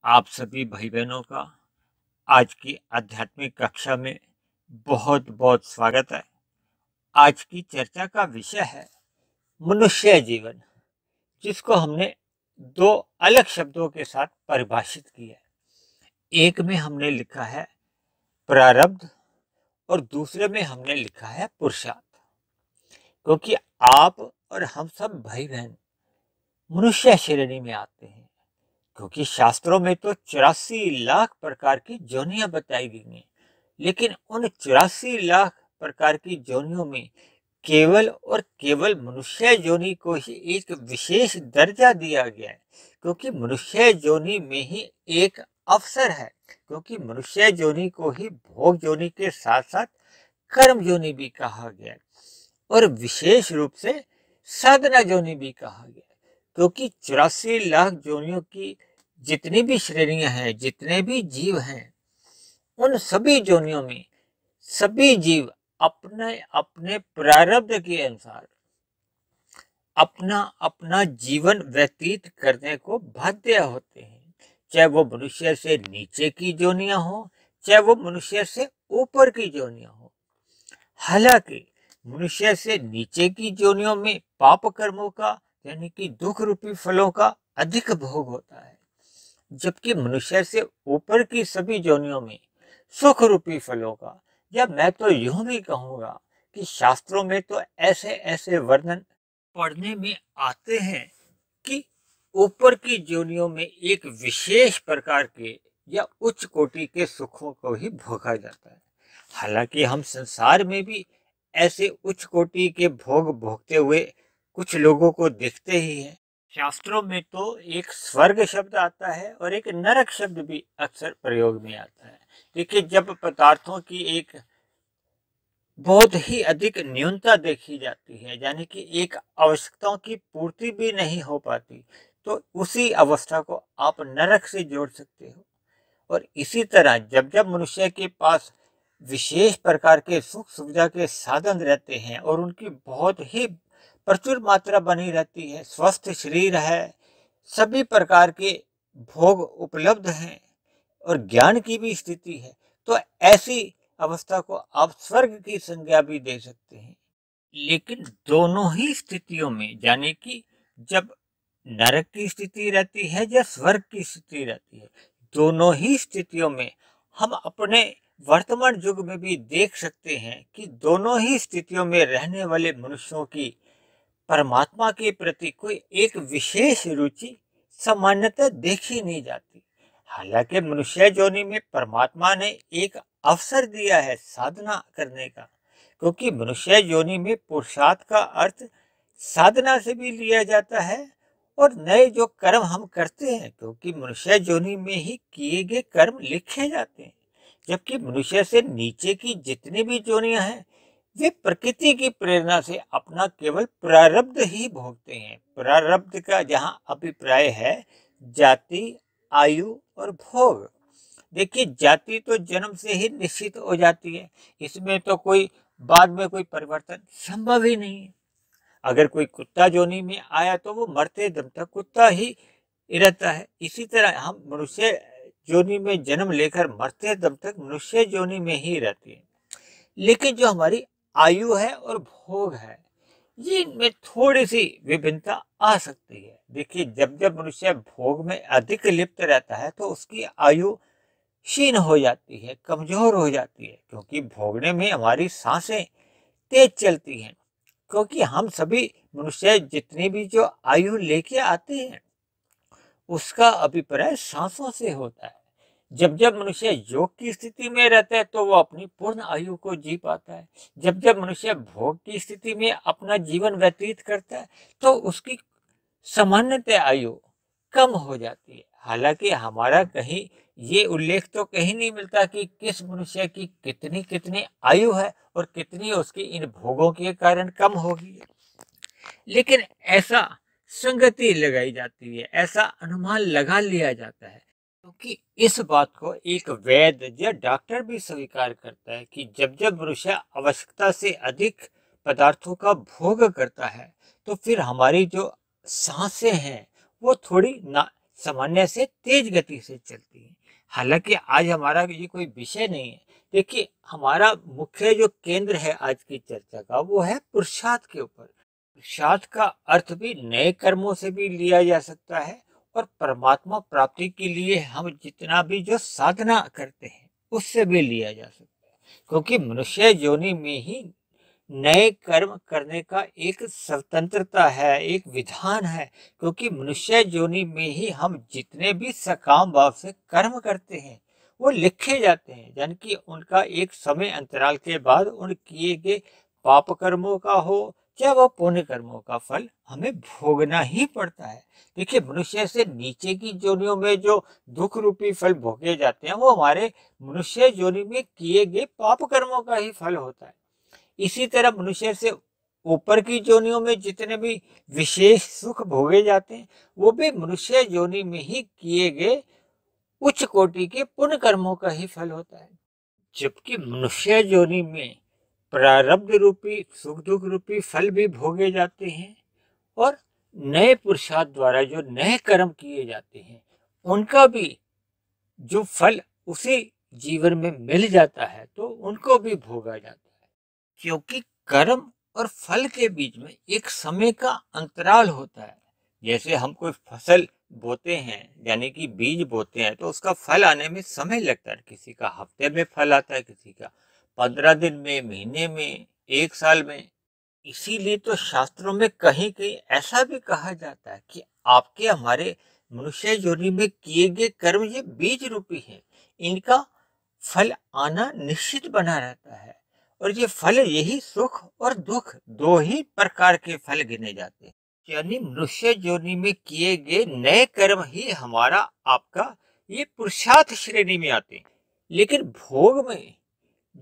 आप सभी भाई बहनों का आज की आध्यात्मिक कक्षा में बहुत बहुत स्वागत है। आज की चर्चा का विषय है मनुष्य जीवन, जिसको हमने दो अलग शब्दों के साथ परिभाषित किया है। एक में हमने लिखा है प्रारब्ध और दूसरे में हमने लिखा है पुरुषार्थ। क्योंकि आप और हम सब भाई बहन मनुष्य श्रेणी में आते हैं, क्योंकि शास्त्रों में तो 84 लाख प्रकार की जोनियां बताई गई हैं, लेकिन उन 84 लाख प्रकार की जोनियों में केवल और केवल मनुष्य जोनि को ही एक विशेष दर्जा दिया गया है। क्योंकि मनुष्य जोनि में ही एक अवसर है, क्योंकि मनुष्य जोनि को ही भोग जोनि के साथ साथ कर्म जोनि भी कहा गया है और विशेष रूप से साधना जोनि भी कहा गया है। क्योंकि 84 लाख जोनियों की जितनी भी श्रेणियां हैं, जितने भी जीव हैं, उन सभी जोनियों में सभी जीव अपने अपने प्रारब्ध के अनुसार अपना अपना जीवन व्यतीत करने को बाध्य होते हैं। चाहे वो मनुष्य से नीचे की जोनियां हो, चाहे वो मनुष्य से ऊपर की जोनियां हो। हालांकि मनुष्य से नीचे की जोनियों में पाप कर्मों का यानी कि दुख रूपी फलों का अधिक भोग होता है, जबकि मनुष्य से ऊपर की सभी जोनियों में सुख रूपी फलों का, या मैं तो यूं भी कहूंगा कि शास्त्रों में तो ऐसे ऐसे वर्णन पढ़ने में आते हैं कि ऊपर की जोनियों में एक विशेष प्रकार के या उच्च कोटि के सुखों को ही भोगा जाता है। हालांकि हम संसार में भी ऐसे उच्च कोटि के भोग भोगते हुए कुछ लोगों को देखते ही हैं। शास्त्रों में तो एक स्वर्ग शब्द आता है और एक नरक शब्द भी अक्सर प्रयोग में आता है। देखिए, जब पदार्थों की एक बहुत ही अधिक न्यूनता देखी जाती है, यानी कि एक आवश्यकताओं की पूर्ति भी नहीं हो पाती, तो उसी अवस्था को आप नरक से जोड़ सकते हो। और इसी तरह जब जब मनुष्य के पास विशेष प्रकार के सुख सुविधा के साधन रहते हैं और उनकी बहुत ही प्रचुर मात्रा बनी रहती है, स्वस्थ शरीर है, सभी प्रकार के भोग उपलब्ध हैं और ज्ञान की भी स्थिति है, तो ऐसी अवस्था को आप स्वर्ग की संज्ञा भी दे सकते हैं। लेकिन दोनों ही स्थितियों में, यानी कि जब नरक की स्थिति रहती है या स्वर्ग की स्थिति रहती है, दोनों ही स्थितियों में हम अपने वर्तमान युग में भी देख सकते हैं कि दोनों ही स्थितियों में रहने वाले मनुष्यों की परमात्मा के प्रति कोई एक विशेष रुचि सामान्यतः देखी नहीं जाती। हालांकि मनुष्य योनि में परमात्मा ने एक अवसर दिया है साधना करने का, क्योंकि मनुष्य योनि में पुरुषार्थ का अर्थ साधना से भी लिया जाता है और नए जो कर्म हम करते हैं, क्योंकि मनुष्य योनि में ही किए गए कर्म लिखे जाते हैं। जबकि मनुष्य से नीचे की जितनी भी योनियां हैं, वे प्रकृति की प्रेरणा से अपना केवल प्रारब्ध ही भोगते हैं। प्रारब्ध का जहाँ अभिप्राय है जाति, आयु और भोग। देखिए, जाति तो जन्म से ही निश्चित हो जाती है, इसमें तो कोई बाद में कोई परिवर्तन संभव ही नहीं है। अगर कोई कुत्ता जोनी में आया तो वो मरते दम तक कुत्ता ही रहता है। इसी तरह हम मनुष्य जोनी में जन्म लेकर मरते दम तक मनुष्य जोनी में ही रहते हैं। लेकिन जो हमारी आयु है और भोग है, ये इनमें थोड़ी सी विभिन्नता आ सकती है। देखिए, जब जब मनुष्य भोग में अधिक लिप्त रहता है तो उसकी आयु क्षीण हो जाती है, कमजोर हो जाती है, क्योंकि भोगने में हमारी सांसें तेज चलती हैं। क्योंकि हम सभी मनुष्य जितनी भी जो आयु लेके आते हैं, उसका अभिप्राय सांसों से होता है। जब जब मनुष्य योग की स्थिति में रहता है तो वो अपनी पूर्ण आयु को जी पाता है। जब जब मनुष्य भोग की स्थिति में अपना जीवन व्यतीत करता है तो उसकी सामान्यतः आयु कम हो जाती है। हालांकि हमारा कहीं ये उल्लेख तो कहीं नहीं मिलता कि किस मनुष्य की कितनी कितनी आयु है और कितनी उसकी इन भोगों के कारण कम होगी। लेकिन ऐसा संगति लगाई जाती है, ऐसा अनुमान लगा लिया जाता है, क्योंकि इस बात को एक वैद्य या डॉक्टर भी स्वीकार करता है कि जब जब मनुष्य आवश्यकता से अधिक पदार्थों का भोग करता है तो फिर हमारी जो सांसें हैं वो थोड़ी सामान्य से तेज गति से चलती हैं। हालांकि आज हमारा ये कोई विषय नहीं है। देखिए, हमारा मुख्य जो केंद्र है आज की चर्चा का, वो है पुरुषार्थ के ऊपर। पुरुषार्थ का अर्थ भी नए कर्मों से भी लिया जा सकता है, और परमात्मा प्राप्ति के लिए हम जितना भी जो साधना करते हैं उससे भी लिया जा सकता है। क्योंकि मनुष्य योनि में ही नए कर्म करने का एक स्वतंत्रता है, एक विधान है। क्योंकि मनुष्य योनि में ही हम जितने भी सकाम भाव से कर्म करते हैं वो लिखे जाते हैं, यानी कि उनका एक समय अंतराल के बाद उन किए गए पाप कर्मों का हो चाहे वो पुण्य कर्मों का फल हमें भोगना ही पड़ता है। देखिए, मनुष्य से नीचे की योनियों में जो दुख रूपी फल भोगे जाते हैं वो हमारे मनुष्य योनि में किए गए पाप कर्मों का ही फल होता है। इसी तरह मनुष्य से ऊपर की योनियों में जितने भी विशेष सुख भोगे जाते हैं वो भी मनुष्य योनि में ही किए गए उच्च कोटि के पुण्य कर्मों का ही फल होता है। जबकि मनुष्य योनि में प्रारब्ध रूपी सुख दुख रूपी फल भी भोगे जाते हैं, और नए पुरुषार्थ द्वारा जो नए कर्म किए जाते हैं उनका भी जो फल उसी जीवन में मिल जाता है तो उनको भी भोगा जाता है। क्योंकि कर्म और फल के बीच में एक समय का अंतराल होता है। जैसे हम कोई फसल बोते हैं, यानी कि बीज बोते हैं, तो उसका फल आने में समय लगता है। किसी का हफ्ते में फल आता है, किसी का 15 दिन में, महीने में, 1 साल में। इसीलिए तो शास्त्रों में कहीं कहीं ऐसा भी कहा जाता है कि आपके हमारे मनुष्य योनि में किए गए कर्म ये बीज रूपी हैं, इनका फल आना निश्चित बना रहता है। और ये फल यही सुख और दुख दो ही प्रकार के फल गिने जाते हैं। यानी मनुष्य योनि में किए गए नए कर्म ही हमारा आपका ये पुरुषार्थ श्रेणी में आते हैं। लेकिन भोग में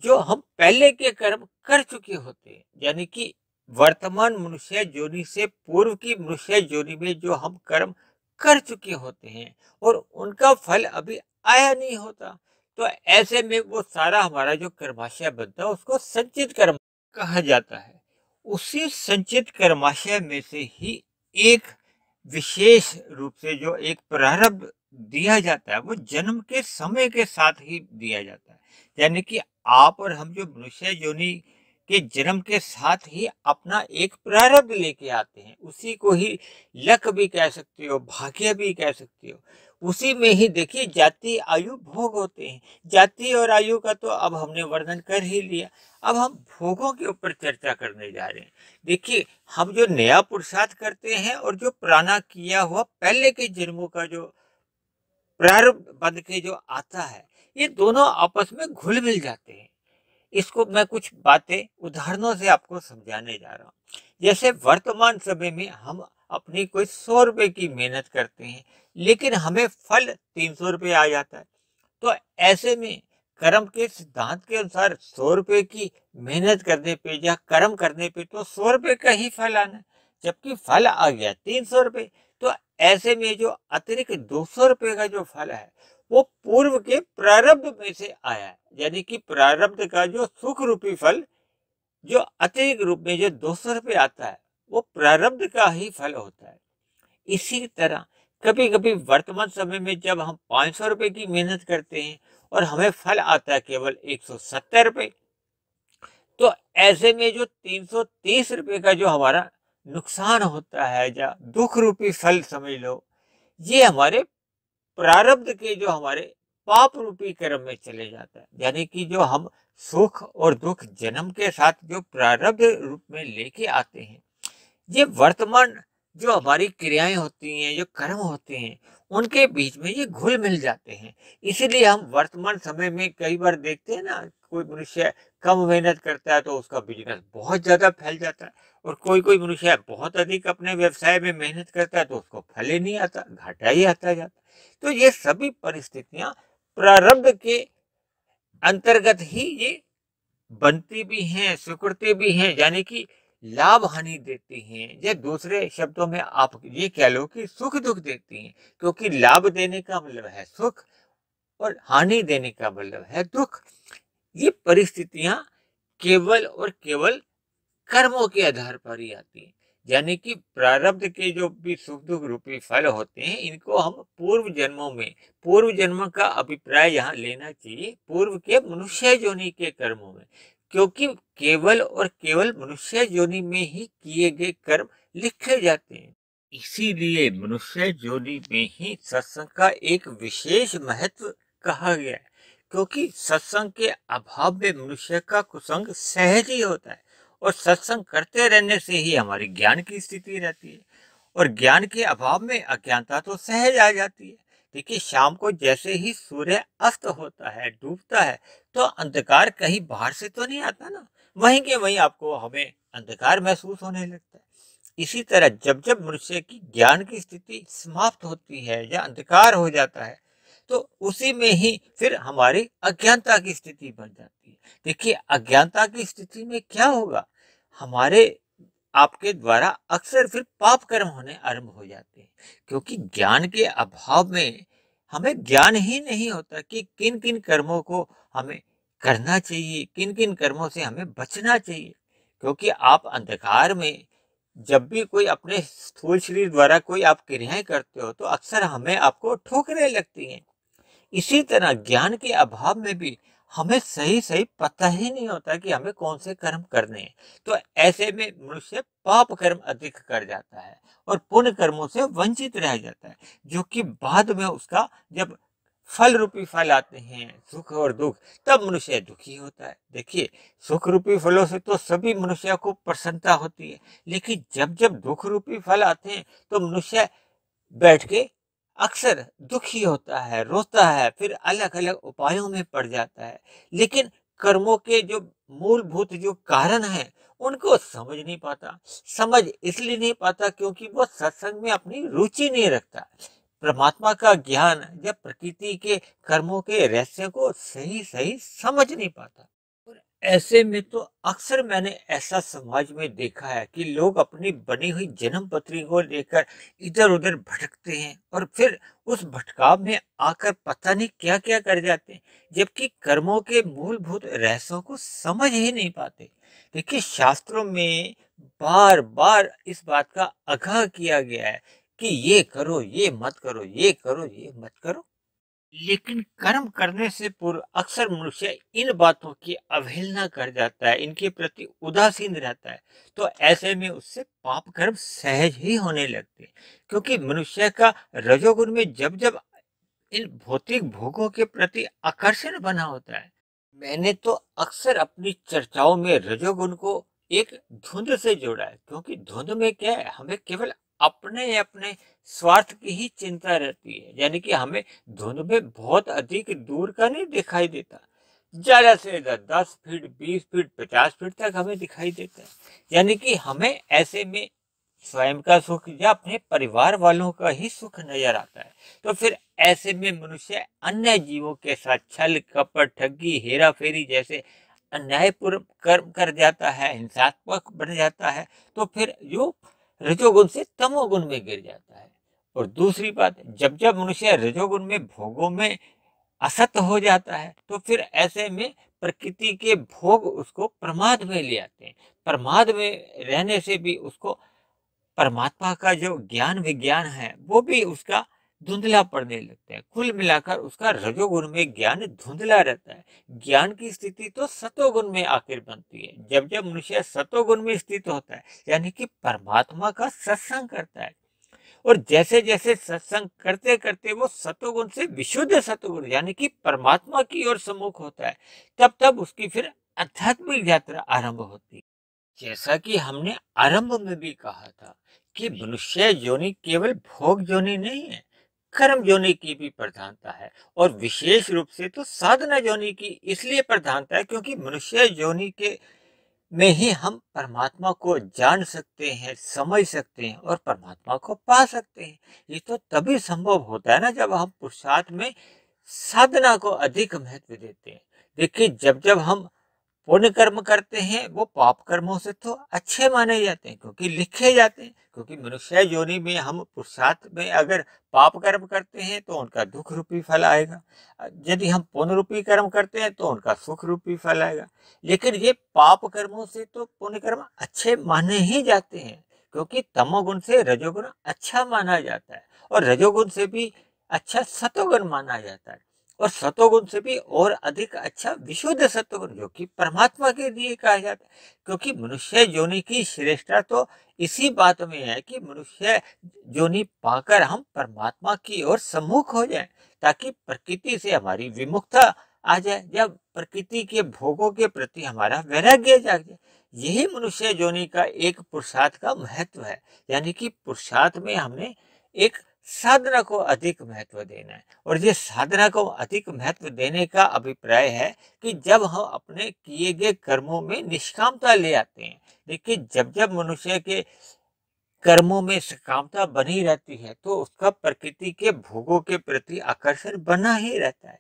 जो हम पहले के कर्म कर चुके होते हैं, यानी कि वर्तमान मनुष्य योनि से पूर्व की मनुष्य योनि में जो हम कर्म कर चुके होते हैं और उनका फल अभी आया नहीं होता, तो ऐसे में वो सारा हमारा जो कर्माशय बनता है उसको संचित कर्म कहा जाता है। उसी संचित कर्माशय में से ही एक विशेष रूप से जो एक प्रारब्ध दिया जाता है वो जन्म के समय के साथ ही दिया जाता है। यानी कि आप और हम जो मनुष्य योनि के जन्म के साथ ही अपना एक प्रारब्ध लेके आते हैं, उसी को ही लक भी कह सकते हो, भाग्य भी कह सकते हो। उसी में ही देखिए जाति आयु भोग होते हैं। जाति और आयु का तो अब हमने वर्णन कर ही लिया। अब हम भोगों के ऊपर चर्चा करने जा रहे हैं। देखिए, हम जो नया पुरुषार्थ करते हैं और जो पुराना किया हुआ पहले के जन्मों का जो प्रारब्ध बन के जो आता है, ये दोनों आपस में घुल मिल जाते हैं। इसको मैं कुछ बातें उदाहरणों से आपको समझाने जा रहा हूँ। जैसे वर्तमान समय में हम अपनी कोई 100 रुपए की मेहनत करते हैं, लेकिन हमें फल 300 रुपये आ जाता है। तो ऐसे में कर्म के सिद्धांत के अनुसार 100 रुपये की मेहनत करने पे या कर्म करने पे तो 100 रुपये का ही फल आना है, जबकि फल आ गया 300 रुपये। तो ऐसे में जो अतिरिक्त 200 रुपये का जो फल है वो पूर्व के प्रारब्ध में से आया है। यानी कि प्रारब्ध का जो सुख रूपी फल जो अतिरिक्त रूप में जो 200 रुपये आता है वो प्रारब्ध का ही फल होता है। इसी तरह कभी कभी वर्तमान समय में जब हम 500 रुपये की मेहनत करते हैं और हमें फल आता है केवल 170 रुपये, तो ऐसे में जो 330 रुपये का जो हमारा नुकसान होता है या दुख रूपी फल समझ लो, ये हमारे प्रारब्ध के जो हमारे पाप रूपी कर्म में चले जाता है। यानी कि जो हम सुख और दुख जन्म के साथ जो प्रारब्ध रूप में लेके आते हैं, ये वर्तमान जो हमारी क्रियाएं होती हैं, जो कर्म होते हैं, उनके बीच में ये घुल मिल जाते हैं। इसीलिए हम वर्तमान समय में कई बार देखते हैं ना, कोई मनुष्य कम मेहनत करता है तो उसका बिजनेस बहुत ज्यादा फैल जाता है, और कोई कोई मनुष्य बहुत अधिक अपने व्यवसाय में मेहनत करता है तो उसको फल ही नहीं आता, घाटा ही आता जाता है। तो ये सभी परिस्थितियां प्रारब्ध के अंतर्गत ही ये बनती भी हैं, स्वीकृति भी हैं, यानी कि लाभ हानि देती हैं, या दूसरे शब्दों में आप ये कह लो कि सुख दुख देती हैं। क्योंकि लाभ देने का मतलब है सुख और हानि देने का मतलब है दुख। ये परिस्थितियां केवल और केवल कर्मों के आधार पर ही आती हैं। यानी कि प्रारब्ध के जो भी सुख दुख रूपी फल होते हैं, इनको हम पूर्व जन्मों में, पूर्व जन्म का अभिप्राय यहाँ लेना चाहिए, पूर्व के मनुष्य योनि के कर्मों में, क्योंकि केवल और केवल मनुष्य योनि में ही किए गए कर्म लिखे जाते हैं। इसीलिए मनुष्य योनि में ही सत्संग का एक विशेष महत्व कहा गया है, क्योंकि सत्संग के अभाव में मनुष्य का कुसंग सहज ही होता है, और सत्संग करते रहने से ही हमारी ज्ञान की स्थिति रहती है, और ज्ञान के अभाव में अज्ञानता तो सहज आ जाती है। देखिए, शाम को जैसे ही सूर्य अस्त होता है, डूबता है, तो अंधकार कहीं बाहर से तो नहीं आता ना, वहीं के वहीं आपको हमें अंधकार महसूस होने लगता है। इसी तरह जब जब मनुष्य की ज्ञान की स्थिति समाप्त होती है या अंधकार हो जाता है, तो उसी में ही फिर हमारी अज्ञानता की स्थिति बन जाती है। देखिए, अज्ञानता की स्थिति में क्या होगा, हमारे आपके द्वारा अक्सर फिर पाप कर्म होने आरंभ हो जाते हैं, क्योंकि ज्ञान के अभाव में हमें ज्ञान ही नहीं होता कि किन किन कर्मों को हमें करना चाहिए, किन किन कर्मों से हमें बचना चाहिए। क्योंकि आप अंधकार में जब भी कोई अपने स्थूल शरीर द्वारा कोई आप क्रियाएं करते हो, तो अक्सर हमें आपको ठोकरें लगती हैं। इसी तरह ज्ञान के अभाव में भी हमें सही सही पता ही नहीं होता कि हमें कौन से कर्म करने हैं। तो ऐसे में मनुष्य पाप कर्म अधिक कर जाता है और पुण्य कर्मों से वंचित रह जाता है, जो कि बाद में उसका जब फल रूपी फल आते हैं, सुख और दुख, तब मनुष्य दुखी होता है। देखिए, सुख रूपी फलों से तो सभी मनुष्य को प्रसन्नता होती है, लेकिन जब जब दुख रूपी फल आते हैं, तो मनुष्य बैठ के अक्सर दुखी होता है, रोता है, फिर अलग अलग उपायों में पड़ जाता है। लेकिन कर्मों के जो मूलभूत जो कारण हैं, उनको समझ नहीं पाता। समझ इसलिए नहीं पाता क्योंकि वो सत्संग में अपनी रुचि नहीं रखता। परमात्मा का ज्ञान या प्रकृति के कर्मों के रहस्य को सही सही समझ नहीं पाता। और ऐसे में तो अक्सर मैंने ऐसा समाज में देखा है कि लोग अपनी बनी हुई जन्म पत्री को लेकर इधर उधर भटकते हैं, और फिर उस भटकाव में आकर पता नहीं क्या क्या कर जाते हैं, जबकि कर्मों के मूलभूत रहस्यों को समझ ही नहीं पाते। देखिए, शास्त्रों में बार बार इस बात का आगाह किया गया है कि ये करो, ये मत करो, ये करो, ये मत करो। लेकिन कर्म करने से पूर्व अक्सर मनुष्य इन बातों की अवहेलना कर जाता है, इनके प्रति उदासीन रहता है। तो ऐसे में उससे पाप कर्म सहज ही होने लगते हैं, क्योंकि मनुष्य का रजोगुण में जब जब इन भौतिक भोगों के प्रति आकर्षण बना होता है। मैंने तो अक्सर अपनी चर्चाओं में रजोगुण को एक धुंध से जोड़ा है, क्योंकि धुंध में क्या है, हमें केवल अपने अपने स्वार्थ की ही चिंता रहती है। यानी कि हमें धुंध में बहुत अधिक दूर का नहीं दिखाई देता, ज्यादा से ज्यादा 10 फीट, 20 फीट, 50 फीट तक हमें दिखाई देता है। यानी कि हमें ऐसे में स्वयं का सुख या अपने परिवार वालों का ही सुख नजर आता है। तो फिर ऐसे में मनुष्य अन्य जीवों के साथ छल कपट, ठगी, हेरा फेरी जैसे अन्यायपूर्ण कर्म कर जाता है, हिंसात्मक बन जाता है। तो फिर जो रजोगुण से तमोगुण में गिर जाता है। और दूसरी बात, जब जब मनुष्य रजोगुण में भोगों में असत हो जाता है, तो फिर ऐसे में प्रकृति के भोग उसको प्रमाद में ले आते हैं। प्रमाद में रहने से भी उसको परमात्मा का जो ज्ञान विज्ञान है, वो भी उसका धुंधला पड़ने लगता है। कुल मिलाकर उसका रजोगुण में ज्ञान धुंधला रहता है। ज्ञान की स्थिति तो सतोगुण में आखिर बनती है। जब जब मनुष्य सतोगुण में स्थित होता है, यानी कि परमात्मा का सत्संग करता है, और जैसे जैसे सत्संग करते करते वो सतोगुण से विशुद्ध सतोगुण यानी कि परमात्मा की ओर सम्मुख होता है, तब तब उसकी फिर आध्यात्मिक यात्रा आरंभ होती है। जैसा कि हमने आरंभ में भी कहा था कि मनुष्य योनि केवल भोग योनि नहीं है, कर्म योनि की भी प्रधानता है, और विशेष रूप से तो साधना योनि की इसलिए प्रधानता है क्योंकि मनुष्य योनि के में ही हम परमात्मा को जान सकते हैं, समझ सकते हैं और परमात्मा को पा सकते हैं। ये तो तभी संभव होता है ना, जब हम पुरुषार्थ में साधना को अधिक महत्व देते हैं। देखिए, जब जब हम पुण्य कर्म करते हैं, वो पाप कर्मों से तो अच्छे माने जाते हैं, क्योंकि लिखे जाते हैं। क्योंकि मनुष्य योनि में हम पुरुषार्थ में अगर पाप कर्म करते हैं, तो उनका दुख रूपी फल आएगा। यदि हम पुण्य रूपी कर्म करते हैं, तो उनका सुख रूपी फल आएगा। लेकिन ये पाप कर्मों से तो पुण्य कर्म अच्छे माने ही जाते हैं, क्योंकि तमोगुण से रजोगुण अच्छा माना जाता है और रजोगुण से भी अच्छा सतोगुण माना जाता है और सतोगुण से भी और अधिक अच्छा विशुद्ध सत्वगुण जो कि परमात्मा के लिए कहा जाता है। क्योंकि मनुष्य योनि की श्रेष्ठता तो इसी बात में है कि मनुष्य योनि पाकर हम परमात्मा की ओर सम्मुख हो जाएं, ताकि प्रकृति से हमारी विमुखता आ जाए, जब प्रकृति के भोगों के प्रति हमारा वैराग्य जाग जाए। यही मनुष्य योनि का एक पुरुषार्थ का महत्व है। यानी कि पुरुषार्थ में हमने एक साधना को अधिक महत्व देना है और ये साधना को अधिक महत्व देने का अभिप्राय है कि जब हम अपने किए गए कर्मों में निष्कामता ले आते हैं। देखिए, जब जब मनुष्य के कर्मों में सकामता बनी रहती है तो उसका प्रकृति के भोगों के प्रति आकर्षण बना ही रहता है।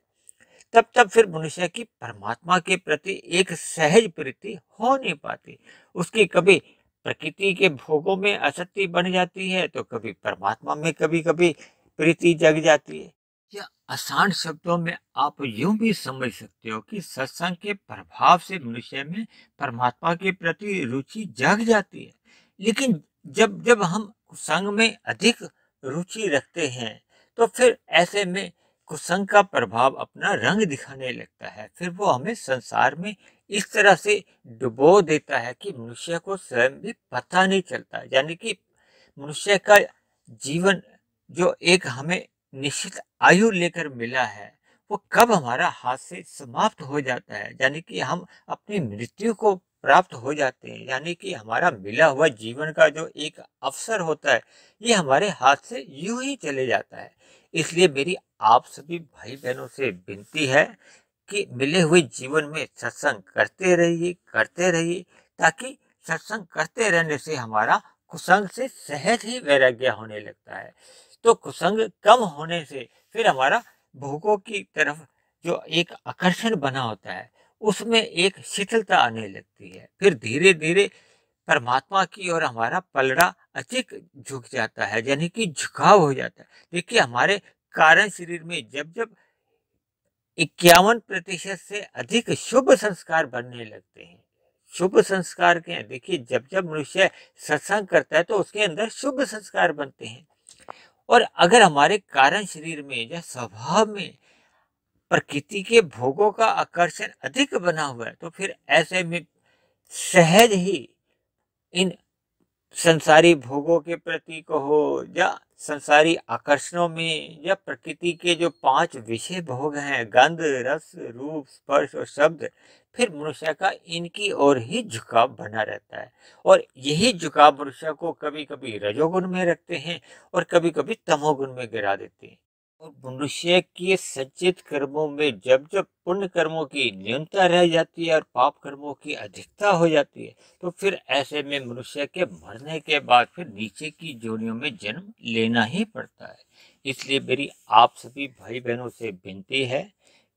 तब तब फिर मनुष्य की परमात्मा के प्रति एक सहज प्रीति हो नहीं पाती। उसकी कभी प्रकृति के भोगों में आसक्ति बन जाती है तो कभी परमात्मा में कभी कभी प्रीति जग जाती है। या आसान शब्दों में आप यूं भी समझ सकते हो कि सत्संग के प्रभाव से मनुष्य में परमात्मा के प्रति रुचि जग जाती है। लेकिन जब जब हम संग में अधिक रुचि रखते हैं तो फिर ऐसे में कुसंग का प्रभाव अपना रंग दिखाने लगता है। फिर वो हमें संसार में इस तरह से डुबो देता है कि मनुष्य को स्वयं भी पता नहीं चलता। यानी कि मनुष्य का जीवन जो एक हमें निश्चित आयु लेकर मिला है वो कब हमारा हाथ से समाप्त हो जाता है, यानी कि हम अपनी मृत्यु को प्राप्त हो जाते हैं। यानी कि हमारा मिला हुआ जीवन का जो एक अवसर होता है ये हमारे हाथ से यूं ही चले जाता है। इसलिए मेरी आप सभी भाई बहनों से विनती है कि मिले हुए जीवन में सत्संग करते रहिए, ताकि सत्संग करते रहने से हमारा कुसंग से सहज ही वैराग्य होने लगता है। तो कुसंग कम होने से फिर हमारा भोगों की तरफ जो एक आकर्षण बना होता है उसमें एक शिथिलता आने लगती है। फिर धीरे धीरे परमात्मा की ओर हमारा पलड़ा अधिक झुक जाता है, यानी कि झुकाव हो जाता है। देखिए, हमारे कारण शरीर में जब जब 51% से अधिक शुभ संस्कार बनने लगते हैं। शुभ संस्कार क्या है? देखिए, जब जब मनुष्य सत्संग करता है तो उसके अंदर शुभ संस्कार बनते हैं। और अगर हमारे कारण शरीर में या स्वभाव में प्रकृति के भोगों का आकर्षण अधिक बना हुआ है तो फिर ऐसे में सहज ही इन संसारी भोगों के प्रति कहो या संसारी आकर्षणों में या प्रकृति के जो 5 विषय भोग हैं, गंध, रस, रूप, स्पर्श और शब्द, फिर मनुष्य का इनकी ओर ही झुकाव बना रहता है। और यही झुकाव मनुष्य को कभी कभी रजोगुण में रखते हैं और कभी कभी तमोगुण में गिरा देते हैं। और मनुष्य के संचित कर्मों में जब जब पुण्य कर्मों की न्यूनता रह जाती है और पाप कर्मों की अधिकता हो जाती है तो फिर ऐसे में मनुष्य के मरने के बाद फिर नीचे की जोनियों में जन्म लेना ही पड़ता है। इसलिए मेरी आप सभी भाई बहनों से विनती है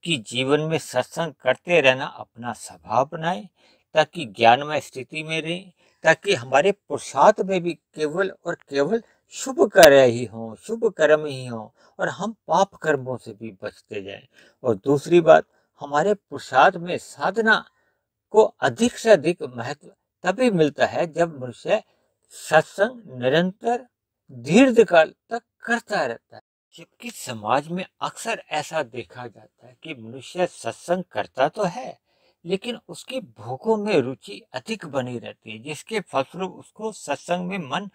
कि जीवन में सत्संग करते रहना अपना स्वभाव बनाए, ताकि ज्ञानमय स्थिति में रहें, ताकि हमारे पुरुषार्थ में भी केवल और केवल शुभ कार्य ही हों, शुभ कर्म ही हों और हम पाप कर्मों से भी बचते जाएं। और दूसरी बात, हमारे पुरुषार्थ में साधना को अधिक से अधिक महत्व तभी मिलता है जब मनुष्य सत्संग निरंतर दीर्घ काल तक करता रहता है। जबकि समाज में अक्सर ऐसा देखा जाता है कि मनुष्य सत्संग करता तो है लेकिन उसकी भोगों में रुचि अधिक बनी रहती है, जिसके फलस्वरूप उसको सत्संग में मन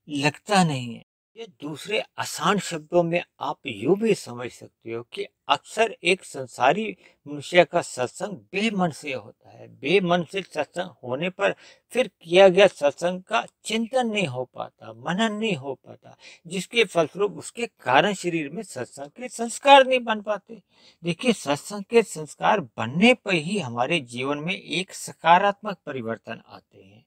लगता नहीं है। ये दूसरे आसान शब्दों में आप यूं भी समझ सकते हो कि अक्सर एक संसारी मनुष्य का सत्संग बेमन से होता है। बेमन से सत्संग होने पर फिर किया गया सत्संग का चिंतन नहीं हो पाता, मनन नहीं हो पाता, जिसके फलस्वरूप उसके कारण शरीर में सत्संग के संस्कार नहीं बन पाते। देखिए, सत्संग के संस्कार बनने पर ही हमारे जीवन में एक सकारात्मक परिवर्तन आते हैं।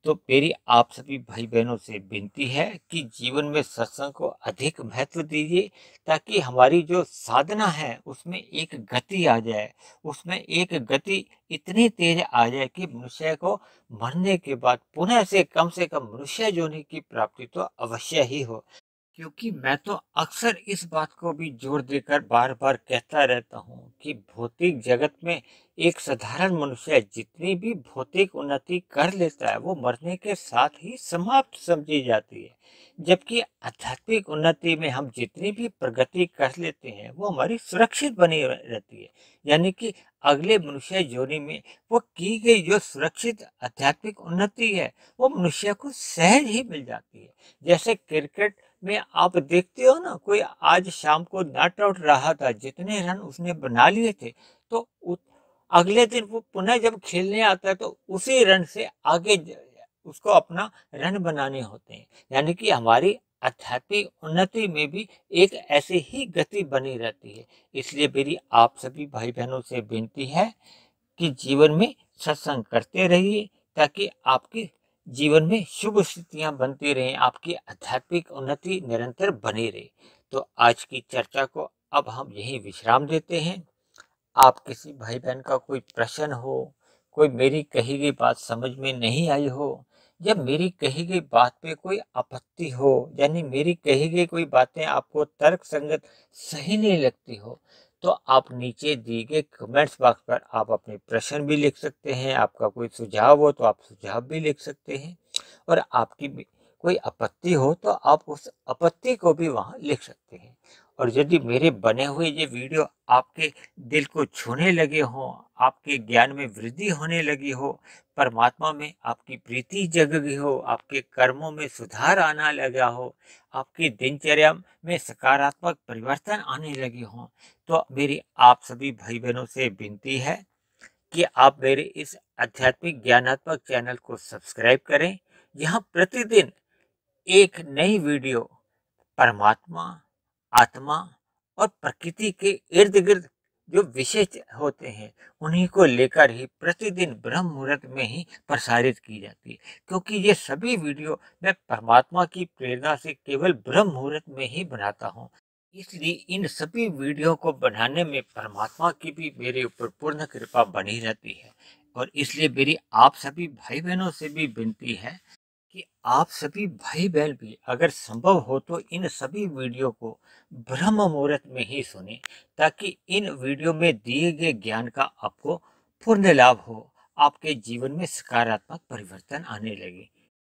तो मेरी आप सभी भाई बहनों से विनती है कि जीवन में सत्संग को अधिक महत्व दीजिए, ताकि हमारी जो साधना है उसमें एक गति आ जाए, उसमें एक गति इतनी तेज आ जाए कि मनुष्य को मरने के बाद पुनः से कम मनुष्य योनि की प्राप्ति तो अवश्य ही हो। क्योंकि मैं तो अक्सर इस बात को भी जोर देकर बार बार कहता रहता हूँ कि भौतिक जगत में एक साधारण मनुष्य जितनी भी भौतिक उन्नति कर लेता है वो मरने के साथ ही समाप्त समझी जाती है, जबकि आध्यात्मिक उन्नति में हम जितनी भी प्रगति कर लेते हैं वो हमारी सुरक्षित बनी रहती है। यानी कि अगले मनुष्य योनि में वो की गई जो सुरक्षित आध्यात्मिक उन्नति है वो मनुष्य को सहज ही मिल जाती है। जैसे क्रिकेट में आप देखते हो ना, कोई आज शाम को नॉट आउट रहा था, जितने रन उसने बना लिए थे तो अगले दिन वो पुनः जब खेलने आता है तो उसी रन से आगे उसको अपना रन बनाने होते हैं। यानी कि हमारी आध्यात्मिक उन्नति में भी एक ऐसी ही गति बनी रहती है। इसलिए मेरी आप सभी भाई बहनों से विनती है कि जीवन में सत्संग करते रहिए, ताकि आपके जीवन में शुभ स्थितियां बनती रहें, आपकी आध्यात्मिक उन्नति निरंतर बनी रहे। तो आज की चर्चा को अब हम यही विश्राम देते हैं। आप किसी भाई बहन का कोई प्रश्न हो, कोई मेरी कही गई बात समझ में नहीं आई हो, या मेरी कही गई बात पे कोई आपत्ति हो, यानी मेरी कही गई कोई बातें आपको तर्क संगत सही नहीं लगती हो, तो आप नीचे दिए गए कमेंट्स बॉक्स पर आप अपने प्रश्न भी लिख सकते हैं। आपका कोई सुझाव हो तो आप सुझाव भी लिख सकते हैं, और आपकी कोई आपत्ति हो तो आप उस आपत्ति को भी वहां लिख सकते हैं। और यदि मेरे बने हुए ये वीडियो आपके दिल को छूने लगे हों, आपके ज्ञान में वृद्धि होने लगी हो, परमात्मा में आपकी प्रीति जग गई हो, आपके कर्मों में सुधार आना लगा हो, आपकी दिनचर्या में सकारात्मक परिवर्तन आने लगे हों, तो मेरी आप सभी भाई बहनों से विनती है कि आप मेरे इस आध्यात्मिक ज्ञानात्मक चैनल को सब्सक्राइब करें। यहाँ प्रतिदिन एक नई वीडियो परमात्मा, आत्मा और प्रकृति के इर्द गिर्द जो विषय होते हैं उन्हीं को लेकर ही प्रतिदिन ब्रह्म मुहूर्त में ही प्रसारित की जाती है, क्योंकि ये सभी वीडियो मैं परमात्मा की प्रेरणा से केवल ब्रह्म मुहूर्त में ही बनाता हूँ। इसलिए इन सभी वीडियो को बनाने में परमात्मा की भी मेरे ऊपर पूर्ण कृपा बनी रहती है। और इसलिए मेरी आप सभी भाई बहनों से भी विनती है कि आप सभी भाई बहन भी अगर संभव हो तो इन सभी वीडियो को ब्रह्म मुहूर्त में ही सुने, ताकि इन वीडियो में दिए गए ज्ञान का आपको पूर्ण लाभ हो, आपके जीवन में सकारात्मक परिवर्तन आने लगे।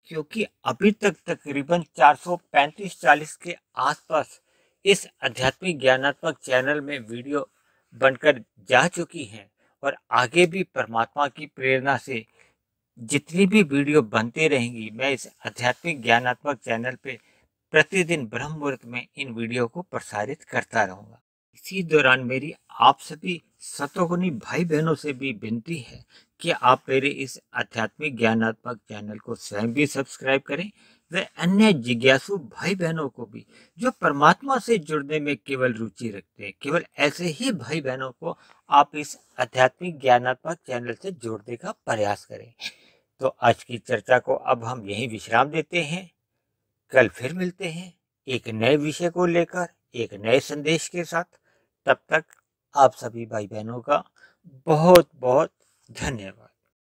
क्योंकि अभी तक तकरीबन 435-40 के आसपास इस आध्यात्मिक ज्ञानात्मक चैनल में वीडियो बनकर जा चुकी हैं, और आगे भी परमात्मा की प्रेरणा से जितनी भी वीडियो बनती रहेंगी मैं इस आध्यात्मिक ज्ञानात्मक चैनल पे प्रतिदिन ब्रह्म मुहूर्त में इन वीडियो को प्रसारित करता रहूंगा। इसी दौरान मेरी आप सभी सतोगुणी भाई बहनों से भी विनती है कि आप मेरे इस आध्यात्मिक ज्ञानात्मक चैनल को स्वयं भी सब्सक्राइब करें, व अन्य जिज्ञासु भाई बहनों को भी जो परमात्मा से जुड़ने में केवल रुचि रखते हैं, केवल ऐसे ही भाई बहनों को आप इस आध्यात्मिक ज्ञानात्मक चैनल से जोड़ने का प्रयास करें। तो आज की चर्चा को अब हम यहीं विश्राम देते हैं। कल फिर मिलते हैं एक नए विषय को लेकर, एक नए संदेश के साथ। तब तक आप सभी भाई बहनों का बहुत बहुत धन्यवाद।